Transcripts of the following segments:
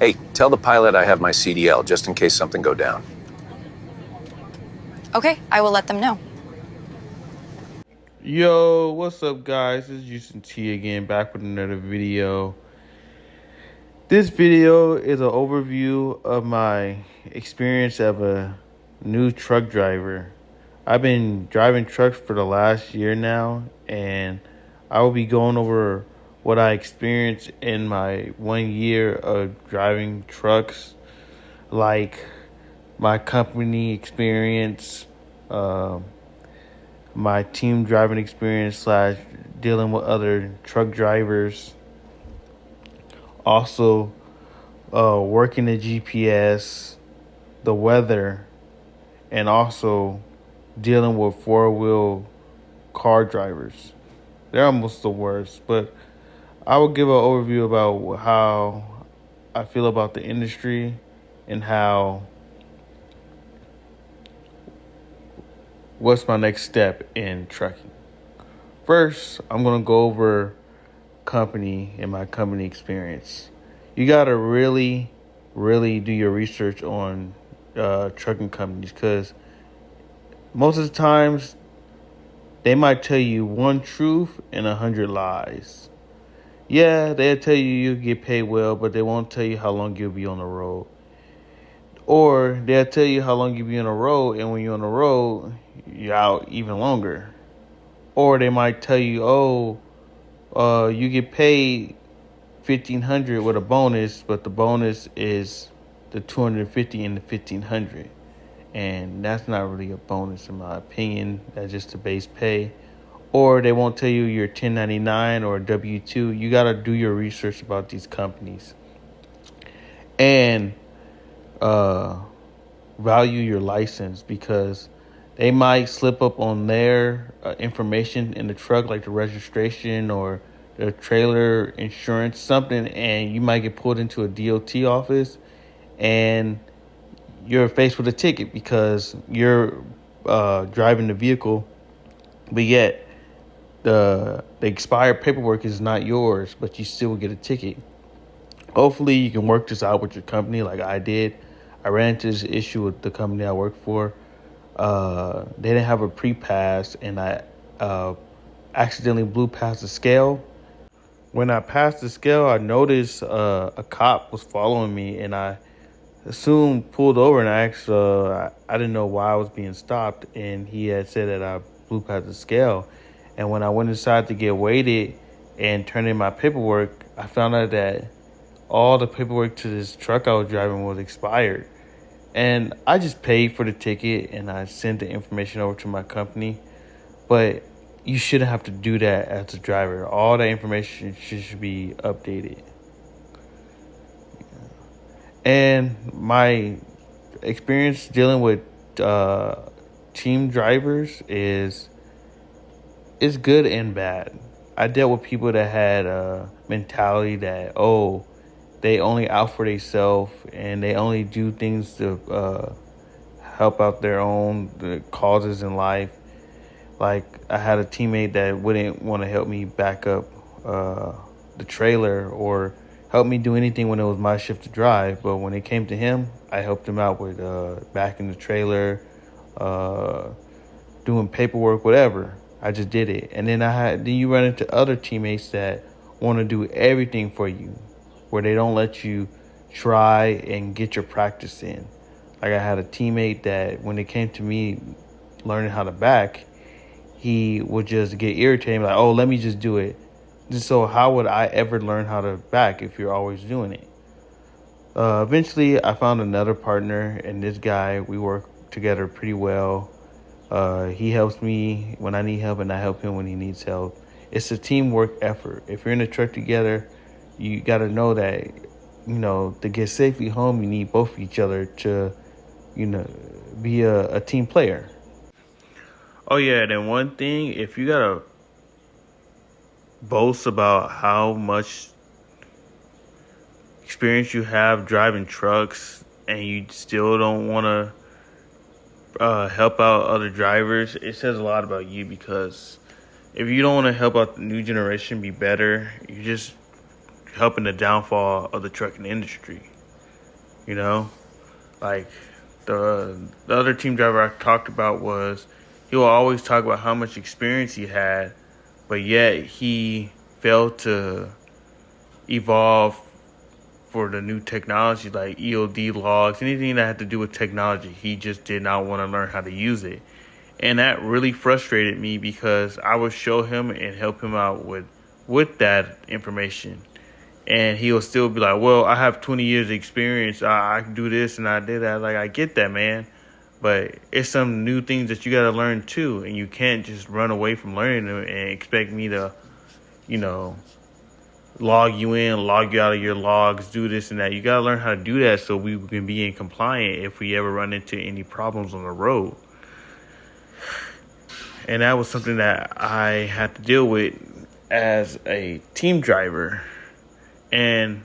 Hey, tell the pilot I have my CDL, just in case something go down. Okay, I will let them know. Yo, what's up, guys? This is Houston T again, back with another video. This video is an overview of my experience of a new truck driver. I've been driving trucks for the last year now, and I will be going over what I experienced in my 1 year of driving trucks, like my company experience, my team driving experience slash dealing with other truck drivers. Also, working the GPS, the weather, and also dealing with four-wheel car drivers. They're almost the worst, but I will give an overview about how I feel about the industry and what's my next step in trucking. First, I'm going to go over company and my company experience. You got to really do your research on trucking companies, because most of the times they might tell you one truth and 100 lies. Yeah, they'll tell you you get paid well, but they won't tell you how long you'll be on the road. Or they'll tell you how long you'll be on the road, and when you're on the road, you're out even longer. Or they might tell you, you get paid $1,500 with a bonus, but the bonus is the $250 and the $1,500, and that's not really a bonus in my opinion. That's just the base pay. Or they won't tell you you're 1099 or W-2. You gotta do your research about these companies and value your license, because they might slip up on their information in the truck, like the registration or the trailer insurance, something, and you might get pulled into a DOT office and you're faced with a ticket because you're driving the vehicle, but yet the expired paperwork is not yours, but you still get a ticket. Hopefully you can work this out with your company like I did. I ran into this issue with the company I worked for. They didn't have a pre-pass, and I accidentally blew past the scale. When I passed the scale, I noticed a cop was following me, and I soon pulled over and I asked, I didn't know why I was being stopped, and he had said that I blew past the scale. And when I went inside to get weighted and turn in my paperwork, I found out that all the paperwork to this truck I was driving was expired. And I just paid for the ticket and I sent the information over to my company. But you shouldn't have to do that as a driver. All that information should be updated. And my experience dealing with team drivers is good and bad. I dealt with people that had a mentality that, they only out for themselves and they only do things to help out their own causes in life. Like, I had a teammate that wouldn't want to help me back up the trailer or help me do anything when it was my shift to drive. But when it came to him, I helped him out with backing the trailer, doing paperwork, whatever. I just did it. And then you run into other teammates that want to do everything for you, where they don't let you try and get your practice in. Like, I had a teammate that when it came to me learning how to back, he would just get irritated, like, let me just do it. So how would I ever learn how to back if you're always doing it? Eventually, I found another partner, and this guy, we work together pretty well. He helps me when I need help, and I help him when he needs help. It's a teamwork effort. If you're in a truck together, you got to know that, to get safely home, you need both of each other to, be a team player. Oh, yeah, then one thing, if you got to boast about how much experience you have driving trucks and you still don't want to help out other drivers, it says a lot about you, because if you don't want to help out the new generation be better, you're just helping the downfall of the trucking industry. You know, like the other team driver I talked about was he will always talk about how much experience he had, but yet he failed to evolve for the new technology like EOD logs, anything that had to do with technology. He just did not want to learn how to use it. And that really frustrated me because I would show him and help him out with that information. And he'll still be like, well, I have 20 years experience. I can do this and I did that. Like, I get that, man. But it's some new things that you got to learn too. And you can't just run away from learning them and expect me to, you know, log you in, log you out of your logs, do this and that. You got to learn how to do that so we can be in compliant if we ever run into any problems on the road. And that was something that I had to deal with as a team driver. And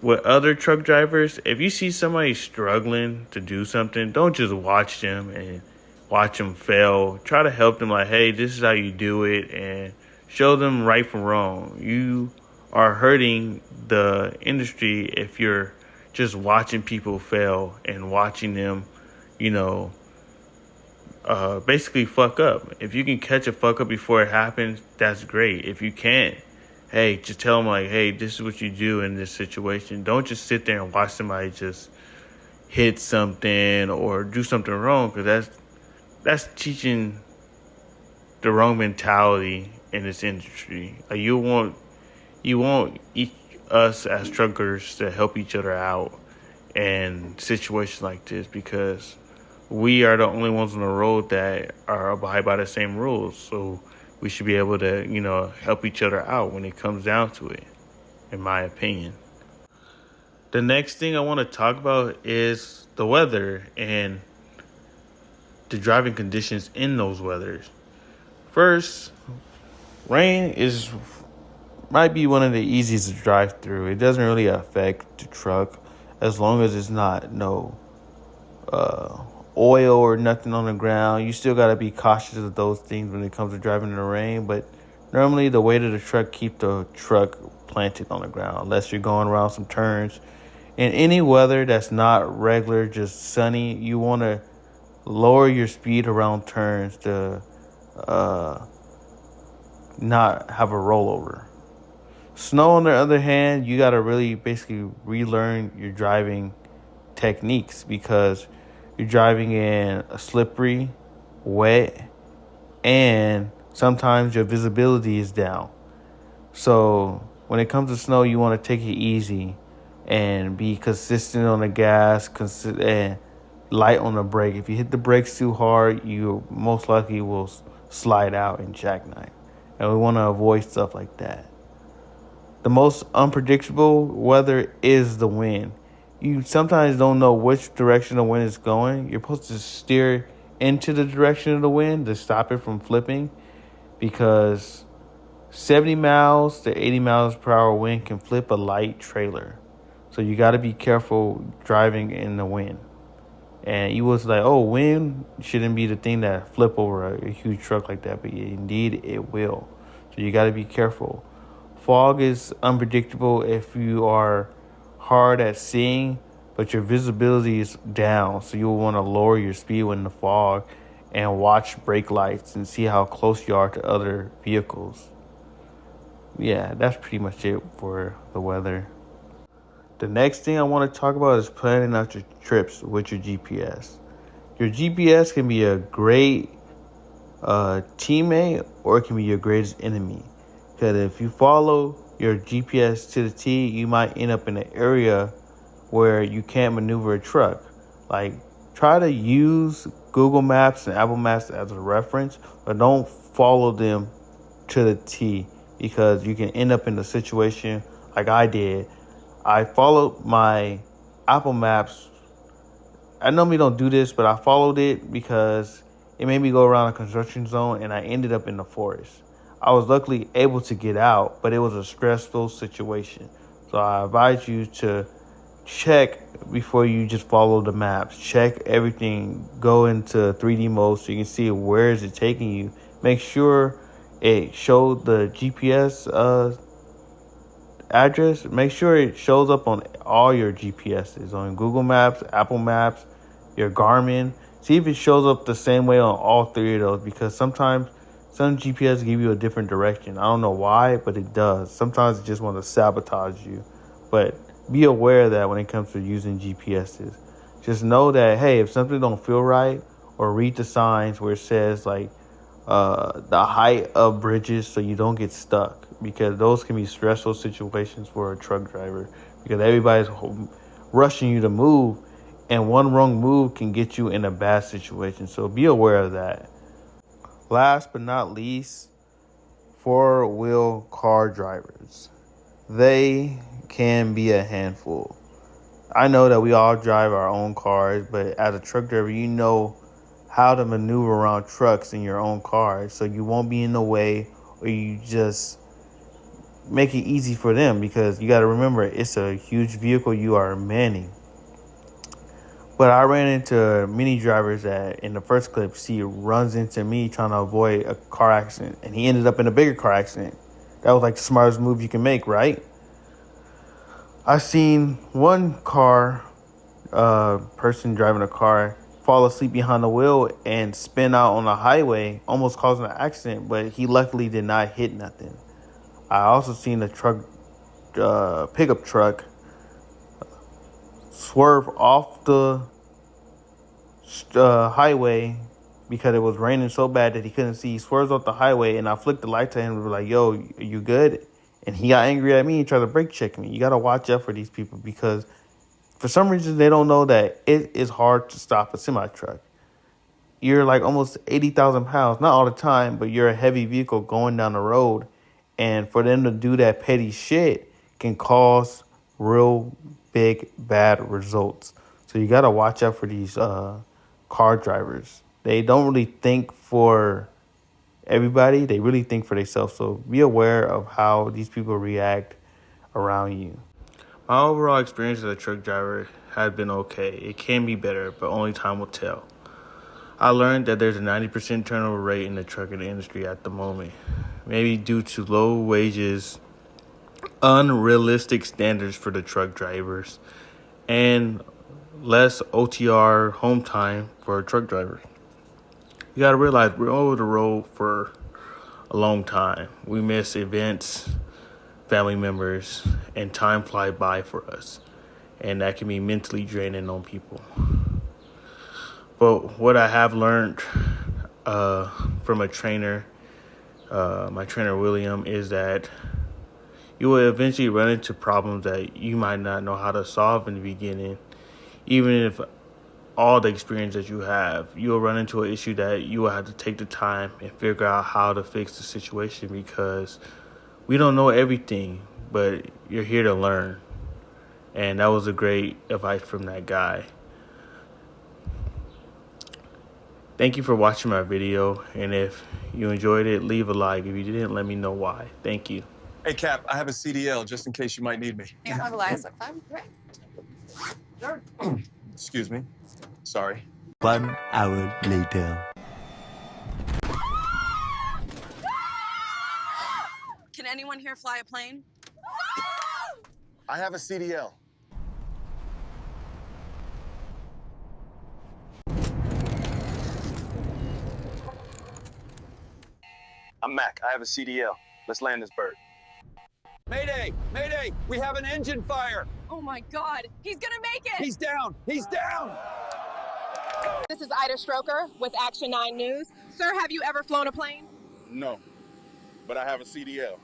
with other truck drivers, if you see somebody struggling to do something, don't just watch them and watch them fail. Try to help them like, hey, this is how you do it, and show them right from wrong. You are hurting the industry if you're just watching people fail and watching them, you know, basically fuck up. If you can catch a fuck up before it happens, that's great. If you can't, hey, just tell them like, hey, this is what you do in this situation. Don't just sit there and watch somebody just hit something or do something wrong, because that's teaching the wrong mentality in this industry. Like, you want us as truckers to help each other out in situations like this, because we are the only ones on the road that are abide by the same rules. So we should be able to, you know, help each other out when it comes down to it, in my opinion. The next thing I want to talk about is the weather and the driving conditions in those weathers. First, rain might be one of the easiest to drive through. It doesn't really affect the truck as long as it's not no oil or nothing on the ground. You still got to be cautious of those things when it comes to driving in the rain. But normally the weight of the truck keep the truck planted on the ground, unless you're going around some turns. In any weather that's not regular, just sunny, you want to lower your speed around turns to not have a rollover. Snow, on the other hand, you got to really basically relearn your driving techniques, because you're driving in a slippery, wet, and sometimes your visibility is down. So when it comes to snow, you want to take it easy and be consistent on the gas and light on the brake. If you hit the brakes too hard, you most likely will slide out and jackknife. And we want to avoid stuff like that. The most unpredictable weather is the wind. You sometimes don't know which direction the wind is going. You're supposed to steer into the direction of the wind to stop it from flipping, because 70 miles to 80 miles per hour wind can flip a light trailer. So you got to be careful driving in the wind. And you was like, oh, wind shouldn't be the thing that flip over a huge truck like that. But indeed, it will. So you got to be careful. Fog is unpredictable if you are hard at seeing, but your visibility is down. So you'll want to lower your speed when in the fog and watch brake lights and see how close you are to other vehicles. Yeah, that's pretty much it for the weather. The next thing I want to talk about is planning out your trips with your GPS. Your GPS can be a great teammate, or it can be your greatest enemy. Because if you follow your GPS to the T, you might end up in an area where you can't maneuver a truck. Like, try to use Google Maps and Apple Maps as a reference, but don't follow them to the T, because you can end up in a situation like I did. I followed my Apple Maps. I normally don't do this, but I followed it because it made me go around a construction zone, and I ended up in the forest. I was luckily able to get out, but it was a stressful situation. So I advise you to check before you just follow the maps. Check everything. Go into 3D mode so you can see where is it taking you. Make sure it showed the GPS address, make sure it shows up on all your GPSs, on Google Maps, Apple Maps, your Garmin. See if it shows up the same way on all three of those, because sometimes some GPS give you a different direction. I don't know why, but it does. Sometimes it just want to sabotage you. But be aware of that when it comes to using GPSs. Just know that, hey, if something don't feel right, or read the signs where it says like the height of bridges so you don't get stuck, because those can be stressful situations for a truck driver, because everybody's rushing you to move, and one wrong move can get you in a bad situation. So be aware of that. Last but not least, four-wheel car drivers. They can be a handful. I know that we all drive our own cars, but as a truck driver, you know how to maneuver around trucks in your own car, so you won't be in the way, or you just make it easy for them, because you got to remember, it's a huge vehicle you are manning. But I ran into many drivers that in the first clip, see, runs into me trying to avoid a car accident, and he ended up in a bigger car accident. That was like the smartest move you can make, right? I seen one person driving a car fall asleep behind the wheel and spin out on the highway, almost causing an accident, but he luckily did not hit nothing. I also seen a pickup truck swerve off the highway because it was raining so bad that he couldn't see. He swerves off the highway, and I flicked the light to him and was like, yo, are you good? And he got angry at me and tried to brake check me. You got to watch out for these people, because for some reason they don't know that it is hard to stop a semi-truck. You're like almost 80,000 pounds, not all the time, but you're a heavy vehicle going down the road. And for them to do that petty shit can cause real big, bad results. So you got to watch out for these car drivers. They don't really think for everybody. They really think for themselves. So be aware of how these people react around you. My overall experience as a truck driver has been okay. It can be better, but only time will tell. I learned that there's a 90% turnover rate in the trucking industry at the moment, maybe due to low wages, unrealistic standards for the truck drivers, and less OTR home time for truck drivers. You got to realize we're over the road for a long time. We miss events, family members, and time fly by for us. And that can be mentally draining on people. But what I have learned from a trainer, my trainer William, is that you will eventually run into problems that you might not know how to solve in the beginning. Even if all the experience that you have, you'll run into an issue that you will have to take the time and figure out how to fix the situation, because we don't know everything, but you're here to learn. And that was a great advice from that guy. Thank you for watching my video, and if you enjoyed it, leave a like. If you didn't, let me know why. Thank you. Hey, Cap, I have a CDL just in case you might need me. Yeah, Elias, I'm great. Sure. Excuse me. Sorry. 1 hour later. Can anyone here fly a plane? I have a CDL. I'm Mac. I have a CDL. Let's land this bird. Mayday! Mayday! We have an engine fire! Oh my God, he's gonna make it! He's down! He's down! This is Ida Stroker with Action 9 News. Sir, have you ever flown a plane? No, but I have a CDL.